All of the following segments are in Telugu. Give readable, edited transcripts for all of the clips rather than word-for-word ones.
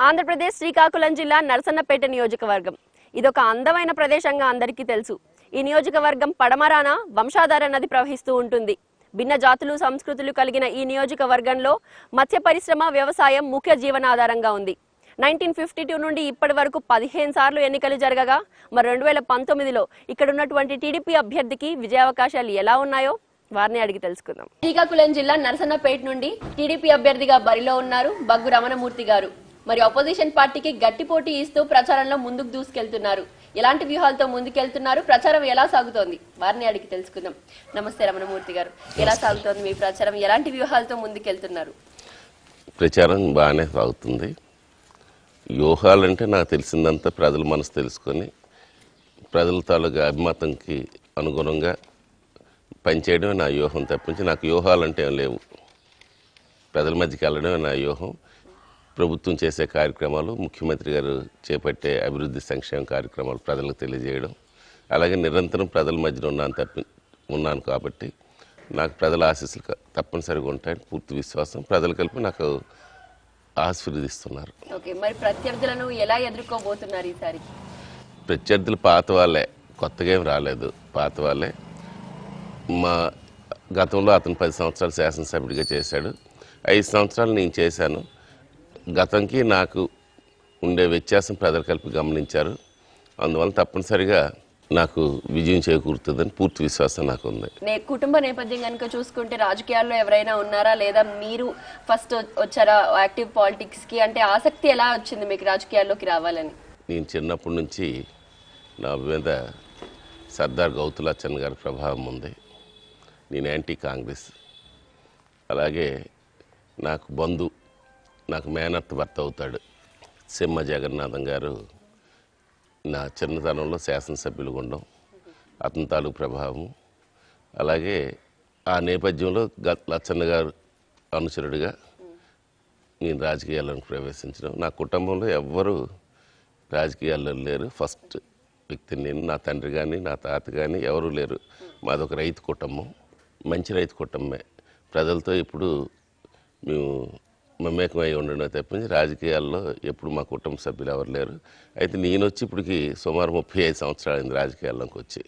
ఆంధ్రప్రదేశ్ శ్రీకాకుళం జిల్లా నరసన్నపేట నియోజకవర్గం ఇదొక అందమైన ప్రదేశంగా అందరికీ తెలుసు. ఈ నియోజకవర్గం పడమరాన వంశాధార నది ప్రవహిస్తూ ఉంటుంది. భిన్న జాతులు సంస్కృతులు కలిగిన ఈ నియోజకవర్గంలో మత్స్య పరిశ్రమ వ్యవసాయం ముఖ్య జీవనాధారంగా ఉంది. 1952 నుండి ఇప్పటి వరకు 15 సార్లు ఎన్నికలు జరగగా మరి 2019లో ఇక్కడ ఉన్నటువంటి టీడీపీ అభ్యర్థికి విజయావకాశాలు ఎలా ఉన్నాయో వారిని అడిగి తెలుసుకుందాం. శ్రీకాకుళం జిల్లా నరసన్నపేట నుండి టీడీపీ అభ్యర్థిగా బరిలో ఉన్నారు బగ్గు రమణమూర్తి గారు. మరి అపోజిషన్ పార్టీకి గట్టి పోటీ ఇస్తూ ప్రచారంలో ముందుకు దూసుకెళ్తున్నారు. ఎలాంటి వ్యూహాలతో ముందుకెళ్తున్నారు, ప్రచారం ఎలా సాగుతోంది, వారిని అడిగి తెలుసుకుందాం. నమస్తే రమణమూర్తి గారు, ఎలా సాగుతోంది మీ ప్రచారం, ఎలాంటి వ్యూహాలతో ముందుకెళ్తున్నారు? ప్రచారం బాగానే సాగుతుంది. వ్యూహాలంటే నాకు తెలిసిందంతా ప్రజల మనసు తెలుసుకొని ప్రజల తాలూకా అభిమతంకి అనుగుణంగా పనిచేయడమే నా వ్యూహం తప్పించి నాకు వ్యూహాలంటే ఏం లేవు. ప్రజల మధ్యకి వెళ్ళడమే నా వ్యూహం. ప్రభుత్వం చేసే కార్యక్రమాలు, ముఖ్యమంత్రి గారు చేపట్టే అభివృద్ధి సంక్షేమ కార్యక్రమాలు ప్రజలకు తెలియజేయడం, అలాగే నిరంతరం ప్రజల మధ్యన ఉన్నాను కాబట్టి నాకు ప్రజల ఆశీస్సులు తప్పనిసరిగా ఉంటాయని పూర్తి విశ్వాసం. ప్రజలు కలిపి నాకు ఆశీర్వదిస్తున్నారు. ఓకే, మరి ప్రత్యర్థులను ఎలా ఎదుర్కోబోతున్నారు ఈసారి? ప్రత్యర్థులు పాత వాళ్ళే, కొత్తగా ఏం రాలేదు, పాత వాళ్ళే. మా గతంలో అతను 10 సంవత్సరాలు శాసనసభ్యుడిగా చేశాడు, 5 సంవత్సరాలు నేను చేశాను. గతంకి నాకు ఉండే వ్యత్యాసం ప్రజలు కలిపి గమనించారు. అందువల్ల తప్పనిసరిగా నాకు విజయం చేకూరుతుందని పూర్తి విశ్వాసం నాకు ఉంది. కుటుంబ నేపథ్యం కనుక చూసుకుంటే రాజకీయాల్లో ఎవరైనా ఉన్నారా, లేదా మీరు ఫస్ట్ వచ్చారా యాక్టివ్ పాలిటిక్స్ కి? అంటే ఆసక్తి ఎలా వచ్చింది మీకు రాజకీయాల్లోకి రావాలని? నేను చిన్నప్పటి నుంచి నా మీద సర్దార్ గౌతులచ్చన్ గారి ప్రభావం ఉంది. నేను యాంటీ కాంగ్రెస్. అలాగే నాకు మేనత్ భర్త అవుతాడు సింహ జగన్నాథం గారు. నా చిన్నతనంలో శాసనసభ్యులు ఉండడం, అతని తాలూకు ప్రభావం. అలాగే ఆ నేపథ్యంలో లచ్చన్న గారు అనుచరుడిగా నేను రాజకీయాలను ప్రవేశించడం. నా కుటుంబంలో ఎవ్వరూ రాజకీయాల్లో లేరు. ఫస్ట్ వ్యక్తిని నేను. నా తండ్రి కానీ నా తాత కానీ ఎవరూ లేరు. మాదొక రైతు కుటుంబం, మంచి రైతు కుటుంబమే. ప్రజలతో ఇప్పుడు మేము మమేకమై ఉండడం తప్పించి రాజకీయాల్లో ఎప్పుడు మా కుటుంబ సభ్యులు ఎవరు లేరు. అయితే నేను వచ్చి ఇప్పటికి సుమారు 35 సంవత్సరాలు అయింది రాజకీయాల్లోకి వచ్చి.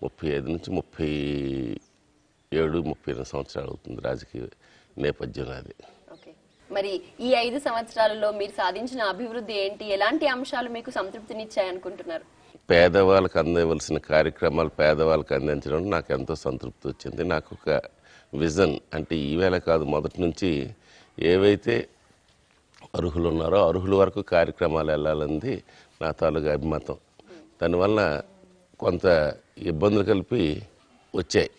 35 నుంచి 37, 38 సంవత్సరాలు అవుతుంది రాజకీయ నేపథ్యం అది. మరి ఈ 5 సంవత్సరాలలో మీరు సాధించిన అభివృద్ధి ఏంటి? ఎలాంటి అంశాలు మీకు సంతృప్తినిచ్చాయనుకుంటున్నారు? పేదవాళ్ళకి అందవలసిన కార్యక్రమాలు పేదవాళ్ళకి అందించడం నాకు ఎంతో సంతృప్తి వచ్చింది. నాకు ఒక విజన్, అంటే ఈవేళ కాదు, మొదటి నుంచి ఏవైతే అర్హులు ఉన్నారో అర్హుల వరకు కార్యక్రమాలు వెళ్ళాలన్నది నా తాలూకా అభిమతం. దానివల్ల కొంత ఇబ్బందులు కలిపి వచ్చాయి.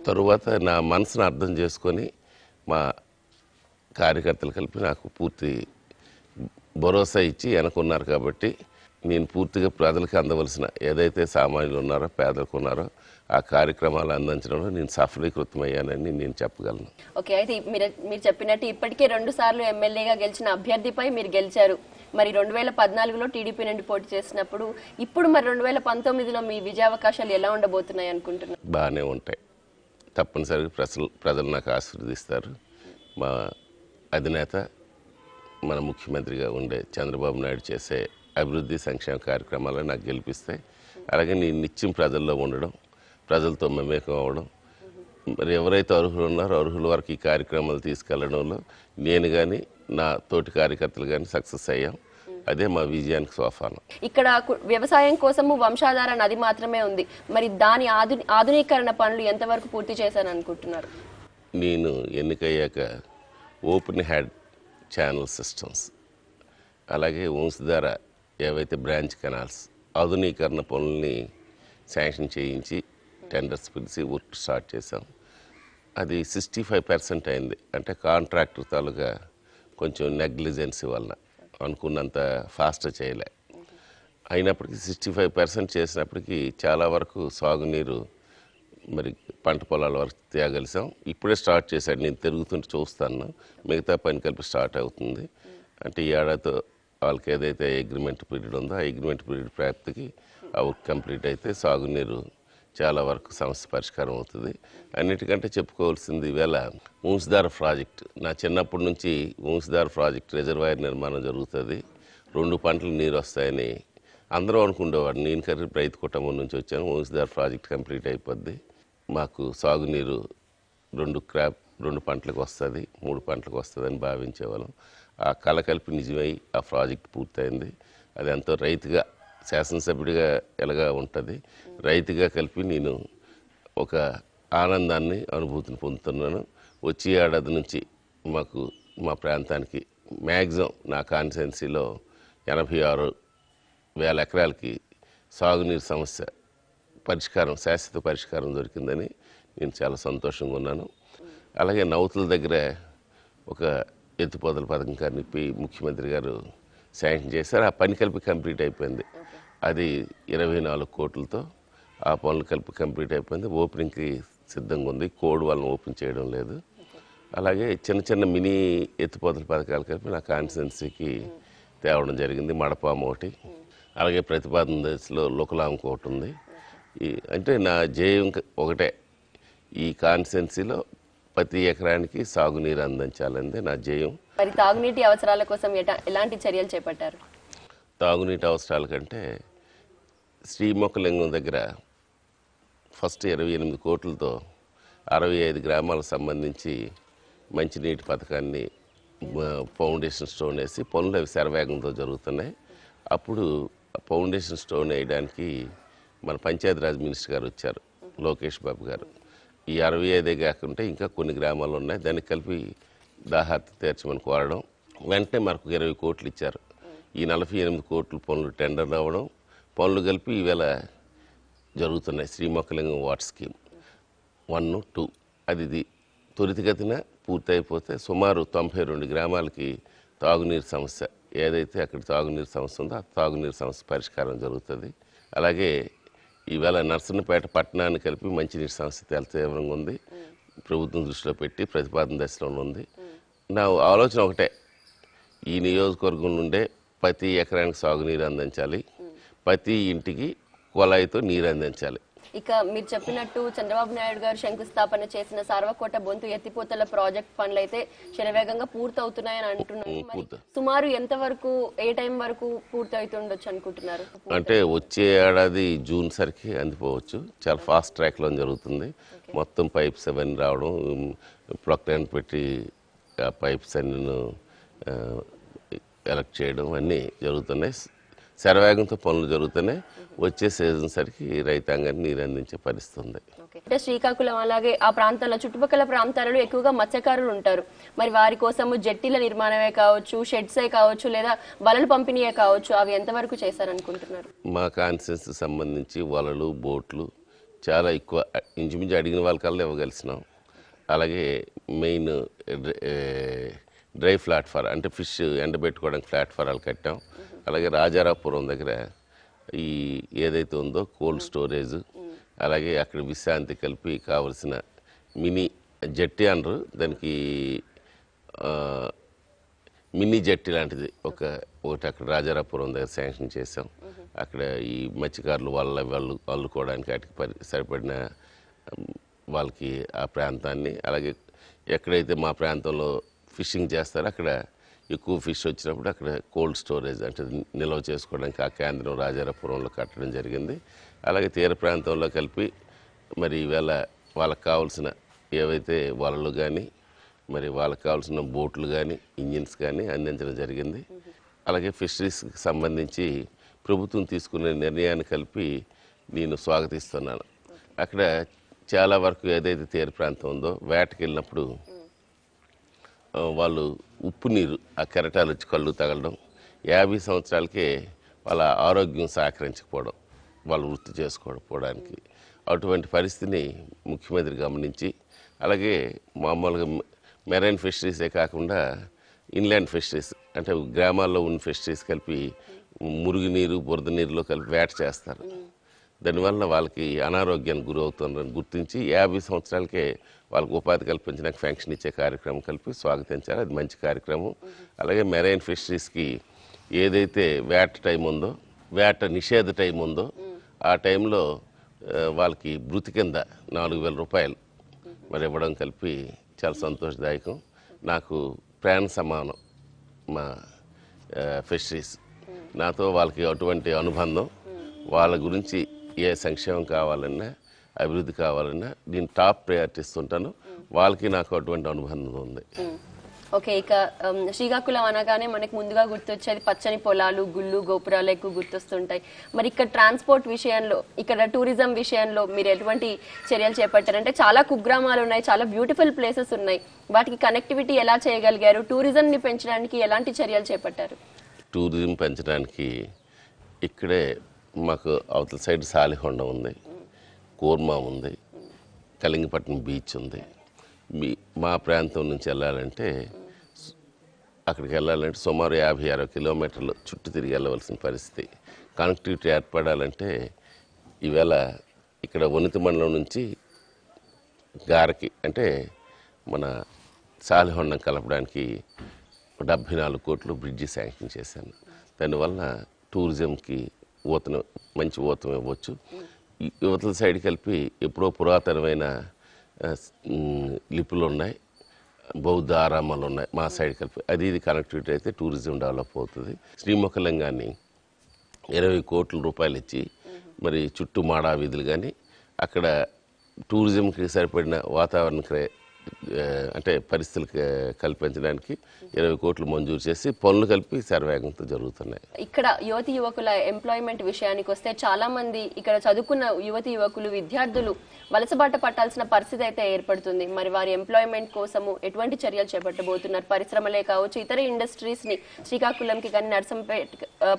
తరువాత నా మనసును అర్థం చేసుకొని మా కార్యకర్తలు కలిపి నాకు పూర్తి భరోసా ఇచ్చి వెనకున్నారు. కాబట్టి నేను పూర్తిగా ప్రజలకు అందవలసిన ఏదైతే సామాన్యులు ఉన్నారో, పేదలకు ఉన్నారో ఆ కార్యక్రమాలు అందించడంలో నేను సఫలీకృతమయ్యానని నేను చెప్పగలను. ఓకే, అయితే మీరు చెప్పినట్టు ఇప్పటికే 2 సార్లు ఎమ్మెల్యేగా గెలిచిన అభ్యర్థిపై మీరు గెలిచారు. మరి 2014లో టీడీపీ నుండి పోటీ చేసినప్పుడు, ఇప్పుడు మరి 2019లో మీ విజయావకాశాలు ఎలా ఉండబోతున్నాయి అనుకుంటున్నారు? బాగానే ఉంటాయి. తప్పనిసరిగా ప్రజలు నాకు ఆశీర్వదిస్తారు. మా అధినేత, మన ముఖ్యమంత్రిగా ఉండే చంద్రబాబు నాయుడు చేసే అభివృద్ధి సంక్షేమ కార్యక్రమాలను నాకు గెలిపిస్తాయి. అలాగే నేను నిత్యం ప్రజల్లో ఉండడం, ప్రజలతో మమేకం అవ్వడం, మరి ఎవరైతే అర్హులు ఉన్నారో అర్హుల వరకు ఈ కార్యక్రమాలు తీసుకెళ్లడంలో నేను కానీ నా తోటి కార్యకర్తలు కానీ సక్సెస్ అయ్యాం. అదే మా విజయానికి సోపానం. ఇక్కడ వ్యవసాయం కోసము వంశాధార నది మాత్రమే ఉంది. మరి దాని ఆధునీకరణ పనులు ఎంతవరకు పూర్తి చేశాను అనుకుంటున్నారు? నేను ఎన్నికయ్యాక ఓపెన్ హెడ్ ఛానల్ సిస్టమ్స్, అలాగే వంశధార ఏవైతే బ్రాంచ్ కెనాల్స్ ఆధునీకరణ పనుల్ని శాంక్షన్ చేయించి టెండర్స్ పిలిచి వర్క్ స్టార్ట్ చేసాం. అది 65% అయింది. అంటే కాంట్రాక్టర్ తాలూగా కొంచెం నెగ్లిజెన్సీ వలన అనుకున్నంత ఫాస్ట్ చేయలే. అయినప్పటికీ 65% చేసినప్పటికీ చాలా వరకు సాగునీరు మరి పంట పొలాల వరకు తేగలిసాం. ఇప్పుడే స్టార్ట్ చేశాడు, నేను తిరుగుతుంటే చూస్తాను. మిగతా పని కలిపి స్టార్ట్ అవుతుంది. అంటే ఈ ఏడాదితో వాళ్ళకి ఏదైతే అగ్రిమెంట్ పీరియడ్ ఉందో ఆ అగ్రిమెంట్ పీరియడ్ ప్రాప్తికి ఆ వర్క్ కంప్లీట్ అయితే సాగునీరు చాలా వరకు సమస్య పరిష్కారం అవుతుంది. అన్నిటికంటే చెప్పుకోవాల్సింది ఈవేళ వంశధార ప్రాజెక్ట్. నా చిన్నప్పటి నుంచి వంశధార ప్రాజెక్ట్ రిజర్వాయర్ నిర్మాణం జరుగుతుంది, 2 పంటలు నీరు వస్తాయని అందరూ అనుకునేవాడు. నేను రైతు కుటుంబం నుంచి వచ్చాను. వంశధార ప్రాజెక్ట్ కంప్లీట్ అయిపోద్ది, మాకు సాగునీరు 2 పంటలకు వస్తుంది, 3 పంటలకు వస్తుందని భావించేవాళ్ళం. ఆ కళ కలిపి నిజమై ఆ ప్రాజెక్ట్ పూర్తయింది. అది ఎంతో రైతుగా, శాసనసభ్యుడిగా ఎలాగా ఉంటుంది, రైతుగా కలిపి నేను ఒక ఆనందాన్ని, అనుభూతిని పొందుతున్నాను. వచ్చే ఏడాది నుంచి మాకు మా ప్రాంతానికి మ్యాక్సిమం నా కాన్స్టిట్యున్సీలో 86,000 ఎకరాలకి సాగునీరు సమస్య పరిష్కారం, శాశ్వత పరిష్కారం దొరికిందని నేను చాలా సంతోషంగా ఉన్నాను. అలాగే నౌతుల దగ్గర ఒక ఎత్తిపోతల పథకం కలిపి ముఖ్యమంత్రి గారు శాంక్షన్ చేశారు. ఆ పని కలిపి కంప్లీట్ అయిపోయింది. అది 24 కోట్లతో ఆ పనులు కలిపి కంప్లీట్ అయిపోయింది. ఓపెనింగ్కి సిద్ధంగా ఉంది. కోడ్ వాళ్ళని ఓపెన్ చేయడం లేదు. అలాగే చిన్న చిన్న మినీ ఎత్తిపోతల పథకాలు కలిపి నా కాన్స్టిట్యున్సీకి తేవడం జరిగింది. మడపాము ఒకటి, అలాగే ప్రతిపాదన దశలో లుకలాంకు ఒకటి ఉంది. అంటే నా ధ్యేయం ఒకటే, ఈ కాన్స్టిట్యున్సీలో ప్రతి ఎకరానికి సాగునీరు అందించాలనేది నా ధ్యేయం. మరి తాగునీటి అవసరాల కోసం ఎలాంటి చర్యలు చేపట్టారు? తాగునీటి అవసరాల కంటే శ్రీమొక్కలింగం దగ్గర ఫస్ట్ 28 కోట్లతో 65 గ్రామాలకు సంబంధించి మంచినీటి పథకాన్ని ఫౌండేషన్ స్టోన్ వేసి పనులు అవి శరవేగంతో జరుగుతున్నాయి. అప్పుడు ఫౌండేషన్ స్టోన్ వేయడానికి మన పంచాయతీరాజ్ మినిస్టర్ గారు వచ్చారు, లోకేష్ బాబు గారు. ఈ 65 కాకుండా ఇంకా కొన్ని గ్రామాలు ఉన్నాయి, దానికి కలిపి దాహార్తి తీర్చమని కోరడం. వెంటనే మనకు 20 కోట్లు ఇచ్చారు. ఈ 48 కోట్ల పనులు టెండర్ అవ్వడం, పనులు కలిపి ఈవేళ జరుగుతున్నాయి. శ్రీమొక్కలింగం వాటర్ స్కీమ్ 1, 2 అది త్వరితగతిన పూర్తయిపోతే సుమారు 92 గ్రామాలకి తాగునీరు సమస్య, ఏదైతే అక్కడ తాగునీరు సమస్య ఉందో ఆ తాగునీరు సమస్య పరిష్కారం జరుగుతుంది. అలాగే ఈవేళ నర్సన్నపేట పట్టణాన్ని కలిపి మంచినీటి సమస్య చాలా తీవ్రంగా ఉంది. ప్రభుత్వం దృష్టిలో పెట్టి ప్రతిపాదన దశలో ఉంది. నా ఆలోచన ఒకటే, ఈ నియోజకవర్గం నుండే ప్రతి ఎకరానికి సాగునీరు అందించాలి, ప్రతి ఇంటికి కుళాయితో నీరు అందించాలి. ఇక మీరు చెప్పినట్టు చంద్రబాబు నాయుడు గారు శంకుస్థాపన చేసిన సార్వకోట బొంతు ఎత్తిపోతల ప్రాజెక్ట్ పనులు అయితే శరవేగంగా పూర్తవుతున్నాయని అంటున్నారు. సుమారు ఎంత వరకు, ఏ టైం వరకు పూర్తవుతుండొచ్చు అనుకుంటున్నారు? అంటే వచ్చే ఏడాది జూన్ సరికి అందిపోవచ్చు. చాలా ఫాస్ట్ ట్రాక్లో జరుగుతుంది. మొత్తం పైప్స్ అవన్నీ రావడం, ప్రొక్లైన్ పెట్టి ఆ పైప్స్ అన్నీ ఎలక్ట్ చేయడం అన్నీ జరుగుతున్నాయి. శరవేగంతో పనులు జరుగుతున్నాయి. వచ్చే సీజన్ సరికి రైతాంగాన్ని నీరు అందించే పరిస్థితి ఉంది. అంటే శ్రీకాకుళం అలాగే ఆ ప్రాంతాల్లో, చుట్టుపక్కల ప్రాంతాలలో ఎక్కువగా మత్స్యకారులు ఉంటారు. మరి వారి కోసము జట్టీల నిర్మాణమే కావచ్చు, షెడ్సే కావచ్చు, లేదా వలలు పంపిణీయే కావచ్చు, అవి ఎంతవరకు చేశారనుకుంటున్నారు? మా కాన్స్టిట్యున్సీకి సంబంధించి వలలు, బోట్లు చాలా ఎక్కువ, ఇంచుమించు అడిగిన వాళ్ళకల్లా ఇవ్వగలిసినాం. అలాగే మెయిన్ డ్రై ప్లాట్ఫారం అంటే ఫిష్ ఎండబెట్టుకోవడానికి ప్లాట్ఫారాలు కట్టాం. అలాగే రాజారాపురం దగ్గర ఈ ఏదైతే ఉందో కోల్డ్ స్టోరేజ్, అలాగే అక్కడ విశ్రాంతి కలిపి కావలసిన మినీ జట్టి అనరు దానికి, మినీ జట్టి లాంటిది ఒకటి అక్కడ రాజారాపురం దగ్గర శాంక్షన్ చేసాం. అక్కడ ఈ మత్స్యకారులు వాళ్ళు అల్లుకోవడానికి వాటికి సరిపడిన వాళ్ళకి ఆ ప్రాంతాన్ని, అలాగే ఎక్కడైతే మా ప్రాంతంలో ఫిషింగ్ చేస్తారో అక్కడ ఎక్కువ ఫిష్ వచ్చినప్పుడు అక్కడ కోల్డ్ స్టోరేజ్ అంటే నిల్వ చేసుకోవడానికి ఆ కేంద్రం రాజారాపురంలో కట్టడం జరిగింది. అలాగే తీర ప్రాంతంలో కలిపి మరి ఈవేళ వాళ్ళకి కావాల్సిన ఏవైతే వలలు కానీ, మరి వాళ్ళకి కావాల్సిన బోట్లు కానీ, ఇంజిన్స్ కానీ అందించడం జరిగింది. అలాగే ఫిషరీస్కి సంబంధించి ప్రభుత్వం తీసుకునే నిర్ణయాన్ని కలిపి నేను స్వాగతిస్తున్నాను. అక్కడ చాలా వరకు ఏదైతే తీర ప్రాంతం ఉందో వేటకి వెళ్ళినప్పుడు వాళ్ళు ఉప్పు నీరు ఆ కెరటాలు వచ్చి కళ్ళు తగలడం, 50 సంవత్సరాలకే వాళ్ళ ఆరోగ్యం సహకరించకపోవడం, వాళ్ళు వృత్తి చేసుకోవడానికి, అటువంటి పరిస్థితిని ముఖ్యమంత్రి గమనించి, అలాగే మామూలుగా మెరైన్ ఫిషరీసే కాకుండా ఇన్లాండ్ ఫిషరీస్ అంటే గ్రామాల్లో ఉన్న ఫిషరీస్ కలిపి మురుగునీరు, బురద నీరులో కలిపి వేట చేస్తారు. దానివల్ల వాళ్ళకి అనారోగ్యానికి గురవుతున్నారని గుర్తించి 50 సంవత్సరాలకే వాళ్ళకి ఉపాధి కల్పించడానికి ఫెన్షన్ ఇచ్చే కార్యక్రమం కలిపి స్వాగతించారు. అది మంచి కార్యక్రమం. అలాగే మెరైన్ ఫిషరీస్కి ఏదైతే వేట టైం ఉందో, వేట నిషేధ టైం ఉందో ఆ టైంలో వాళ్ళకి భృతి కింద 4,000 రూపాయలు మరి ఇవ్వడం కలిపి చాలా సంతోషదాయకం. నాకు ప్రాణ సమానం మా ఫిషరీస్. నాతో వాళ్ళకి అటువంటి అనుబంధం. వాళ్ళ గురించి ఏ సంక్షేమం కావాలన్నా అభివృద్ధి కావాలన్నా నేను టాప్ ప్రయారిటీ ఇస్తుంటాను. వాళ్ళకి నాకు అటువంటి అనుబంధం ఉంది. ఓకే, ఇక శ్రీకాకుళం అనగానే మనకు ముందుగా గుర్తొచ్చేది పచ్చని పొలాలు, గుళ్ళు, గోపురాలు ఎక్కువ గుర్తొస్తుంటాయి. మరి ఇక్కడ ట్రాన్స్పోర్ట్ విషయంలో, ఇక్కడ టూరిజం విషయంలో మీరు ఎటువంటి చర్యలు చేపట్టారంటే చాలా కుగ్రామాలు ఉన్నాయి, చాలా బ్యూటిఫుల్ ప్లేసెస్ ఉన్నాయి, వాటికి కనెక్టివిటీ ఎలా చేయగలిగారు? టూరిజంని పెంచడానికి ఎలాంటి చర్యలు చేపట్టారు? టూరిజం పెంచడానికి ఇక్కడే మాకు అవతల సైడ్ సాలిహొండ ఉంది, కోర్మా ఉంది, కళింగపట్నం బీచ్ ఉంది. మా ప్రాంతం నుంచి వెళ్ళాలంటే అక్కడికి వెళ్ళాలంటే సుమారు 50-60 కిలోమీటర్లు చుట్టూ తిరిగి వెళ్ళవలసిన పరిస్థితి. కనెక్టివిటీ ఏర్పడాలంటే ఈవేళ ఇక్కడ వనిత మండలం నుంచి గారకి అంటే మన సాలిహొండం కలపడానికి 74 కోట్లు బ్రిడ్జి శాంక్షన్ చేశాను. దానివల్ల టూరిజంకి మంచి ఊతం ఇవ్వచ్చు. యువతల సైడ్ కలిపి ఎప్పుడో పురాతనమైన లిపులు ఉన్నాయి, బౌద్ధ ఆరామాలు ఉన్నాయి మా సైడ్ కలిపి. ఇది కనెక్టివిటీ అయితే టూరిజం డెవలప్ అవుతుంది. శ్రీముఖలింగాన్ని 20 కోట్ల రూపాయలు ఇచ్చి మరి చుట్టూ మాడా వీధులు కానీ అక్కడ టూరిజంకి సరిపడిన వాతావరణ అంటే పరిస్థితులు కల్పించడానికి 20 కోట్లు మంజూరు చేసి పనులు కలిపి శరవేగంతో జరుగుతున్నాయి. ఇక్కడ యువతి యువకుల ఎంప్లాయ్మెంట్ విషయానికి వస్తే చాలా మంది ఇక్కడ చదువుకున్న యువతి యువకులు విద్యార్థులు వలసబాట పట్టాల్సిన పరిస్థితి అయితే ఏర్పడుతుంది. మరి వారి ఎంప్లాయ్మెంట్ కోసము ఎటువంటి చర్యలు చేపట్టబోతున్నారు? పరిశ్రమలే కావచ్చు, ఇతర ఇండస్ట్రీస్ ని శ్రీకాకుళంకి కానీ నర్సంపేట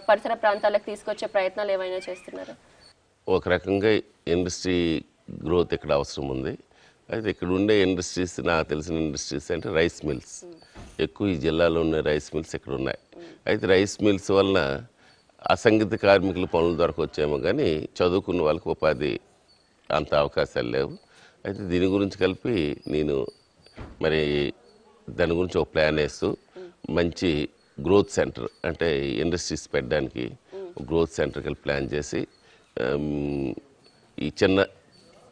పరిసర ప్రాంతాలకు తీసుకొచ్చే ప్రయత్నాలు ఏమైనా చేస్తున్నారు? ఒక రకంగా ఇండస్ట్రీ గ్రోత్ ఇక్కడ అవసరం ఉంది. అయితే ఇక్కడ ఉండే ఇండస్ట్రీస్, నాకు తెలిసిన ఇండస్ట్రీస్ అంటే రైస్ మిల్స్ ఎక్కువ. ఈ జిల్లాలో ఉన్న రైస్ మిల్స్ ఇక్కడ ఉన్నాయి. అయితే రైస్ మిల్స్ వలన అసంఘటిత కార్మికుల పనులు దొరకొచ్చేమో కానీ చదువుకున్న వాళ్ళకి ఉపాధి అంత అవకాశాలు లేవు. అయితే దీని గురించి కలిపి నేను మరి దాని గురించి ఒక ప్లాన్ వేస్తూ మంచి గ్రోత్ సెంటర్ అంటే ఇండస్ట్రీస్ పెట్టడానికి గ్రోత్ సెంటర్ కలిపి ప్లాన్ చేసి ఈ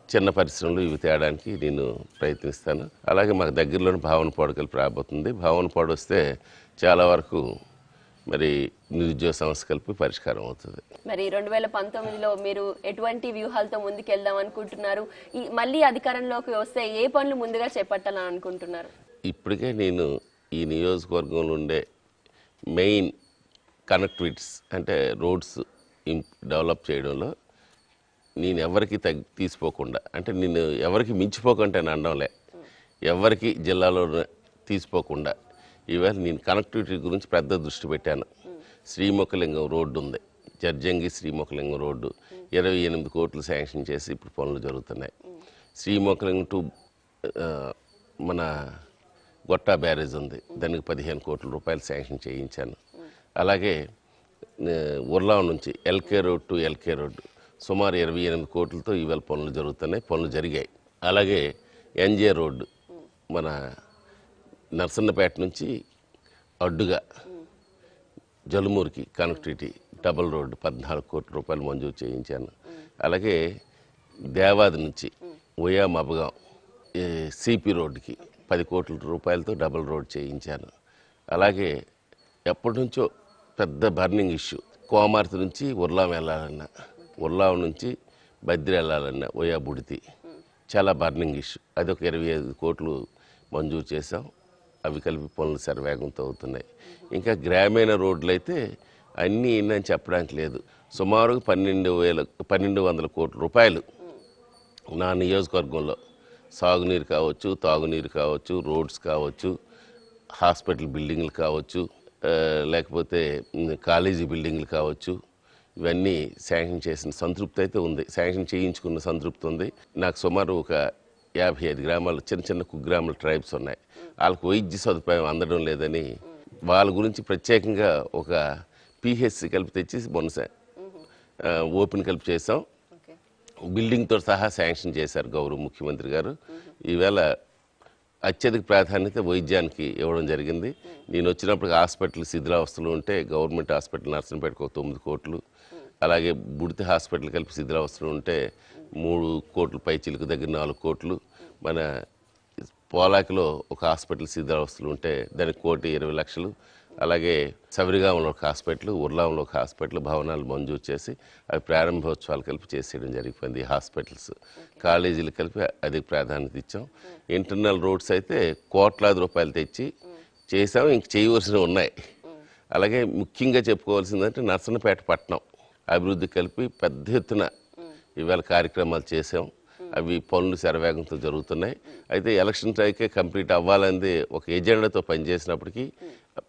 చిన్న పరిశ్రమలు ఇవి తేయడానికి నేను ప్రయత్నిస్తాను. అలాగే మాకు దగ్గరలోని భావనపాడు కలిపి రాబోతుంది. భావనపాడు వస్తే చాలా వరకు మరి నిరుద్యోగ సమస్య కలిపి పరిష్కారం అవుతుంది. మరి 2019లో మీరు ఎటువంటి వ్యూహాలతో ముందుకెళ్దాం అనుకుంటున్నారు? మళ్ళీ అధికారంలోకి వస్తే ఏ పనులు ముందుగా చేపట్టాలని అనుకుంటున్నారు? ఇప్పటికే నేను ఈ నియోజకవర్గంలో ఉండే మెయిన్ కనెక్టివిటీస్ అంటే రోడ్స్ డెవలప్ చేయడంలో నేను ఎవరికి తీసిపోకుండా, అంటే నేను ఎవరికి మించిపోకుండా అనడంలే, ఎవరికి జిల్లాలో తీసిపోకుండా ఈవేళ నేను కనెక్టివిటీ గురించి పెద్ద దృష్టి పెట్టాను. శ్రీముఖలింగం రోడ్డు ఉంది, జర్జంగి శ్రీముఖలింగం రోడ్డు 28 కోట్లు శాంక్షన్ చేసి ఇప్పుడు పనులు జరుగుతున్నాయి. శ్రీముఖలింగం టు మన గొట్టా బ్యారేజ్ ఉంది, దానికి 15 కోట్ల రూపాయలు శాంక్షన్ చేయించాను. అలాగే ఉర్లాం నుంచి LK road to LK road సుమారు 28 కోట్లతో ఈవేళ పనులు జరుగుతున్నాయి, పనులు జరిగాయి. అలాగే ఎన్జే రోడ్డు మన నర్సన్నపేట నుంచి అడ్డుగా జలుమూరికి కనెక్టివిటీ డబుల్ రోడ్డు 14 కోట్ల రూపాయలు మంజూరు చేయించాను. అలాగే దేవాది నుంచి ఓయా మబగాం సిపి రోడ్డుకి 10 కోట్ల రూపాయలతో డబుల్ రోడ్ చేయించాను. అలాగే ఎప్పటి నుంచో పెద్ద బర్నింగ్ ఇష్యూ కోమార్తి నుంచి ఉర్లాం వెళ్ళాలన్నా, ఉర్లాం నుంచి బద్రి వెళ్ళాలన్నా ఓయా బుడితి చాలా బర్నింగ్ ఇష్యూ. అది ఒక 25 కోట్లు మంజూరు చేసాం. అవి కలిపి పనులు శరవేగంతో అవుతున్నాయి. ఇంకా గ్రామీణ రోడ్లు అయితే అన్నీ ఇన్నని చెప్పడానికి లేదు. సుమారు 1200 కోట్ల రూపాయలు నా నియోజకవర్గంలో సాగునీరు కావచ్చు, తాగునీరు కావచ్చు, రోడ్స్ కావచ్చు, హాస్పిటల్ బిల్డింగ్లు కావచ్చు, లేకపోతే కాలేజీ బిల్డింగ్లు కావచ్చు, ఇవన్నీ శాంక్షన్ చేసిన సంతృప్తి అయితే ఉంది. శాంక్షన్ చేయించుకున్న సంతృప్తి ఉంది. నాకు సుమారు ఒక 55 గ్రామాలు చిన్న కుగ్రామాల ట్రైబ్స్ ఉన్నాయి. వాళ్ళకు వైద్య సదుపాయం అందడం లేదని వాళ్ళ గురించి ప్రత్యేకంగా ఒక పిహెచ్సి కలిపి తెచ్చి మొన్న ఓపెన్ కలిపి చేసాం. బిల్డింగ్తో సహా శాంక్షన్ చేశారు గౌరవ ముఖ్యమంత్రి గారు. ఈవేళ అత్యధిక ప్రాధాన్యత వైద్యానికి ఇవ్వడం జరిగింది. నేను వచ్చినప్పుడు హాస్పిటల్ శిథిలావస్థలు ఉంటే గవర్నమెంట్ హాస్పిటల్ నర్సంపేటకు ఒక 9 కోట్లు, అలాగే బుడితి హాస్పిటల్ కలిపి శిథిలావస్థలు ఉంటే 3 కోట్లు, పైచిలుకు దగ్గర 4 కోట్లు, మన పోలాకిలో ఒక హాస్పిటల్ శిథిలావస్థలు ఉంటే దానికి 1,20,00,000, అలాగే సబరిగాంలో ఒక హాస్పిటల్, ఉర్లాంలో ఒక హాస్పిటల్ భవనాలు మంజూరు చేసి అవి ప్రారంభోత్సవాలు కలిపి చేసేయడం జరిగిపోయింది. హాస్పిటల్స్, కాలేజీలు కలిపి అధిక ప్రాధాన్యత ఇచ్చాం. ఇంటర్నల్ రోడ్స్ అయితే కోట్లాది రూపాయలు తెచ్చి చేసాం, ఇంక చేయవలసినవి ఉన్నాయి. అలాగే ముఖ్యంగా చెప్పుకోవాల్సిందంటే నర్సన్నపేట పట్టణం అభివృద్ధి కలిపి పెద్ద ఎత్తున ఇవాళ కార్యక్రమాలు చేసాం. అవి పనులు శరవేగంతో జరుగుతున్నాయి. అయితే ఎలక్షన్ టైకే కంప్లీట్ అవ్వాలని ఒక ఎజెండాతో పనిచేసినప్పటికీ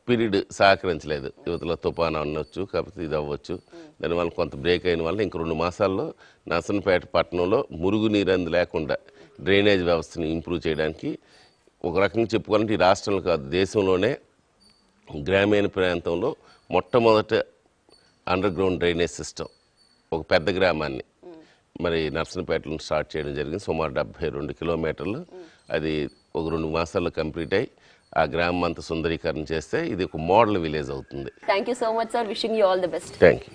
పీరియడ్ సహకరించలేదు. యువతలో తుఫాను అనొచ్చు, కాకపోతే ఇది అవ్వచ్చు. దానివల్ల కొంత బ్రేక్ అయిన వల్ల ఇంక 2 మాసాల్లో నర్సన్నపేట పట్టణంలో మురుగునీరు లేకుండా డ్రైనేజ్ వ్యవస్థని ఇంప్రూవ్ చేయడానికి ఒక రకంగా చెప్పుకోవాలంటే ఈ రాష్ట్రంలో కాదు దేశంలోనే గ్రామీణ ప్రాంతంలో మొట్టమొదట అండర్ గ్రౌండ్ డ్రైనేజ్ సిస్టమ్ ఒక పెద్ద గ్రామాన్ని మరి నర్సన్నపేటలో స్టార్ట్ చేయడం జరిగింది. సుమారు 72 కిలోమీటర్లు. అది ఒక 2 మాసాల్లో కంప్లీట్ అయ్యి ఆ గ్రామం అంతా సుందరీకరణ చేస్తే ఇది ఒక మోడల్ విలేజ్ అవుతుంది. Thank you so much sir. Wishing you all the best. Thank you.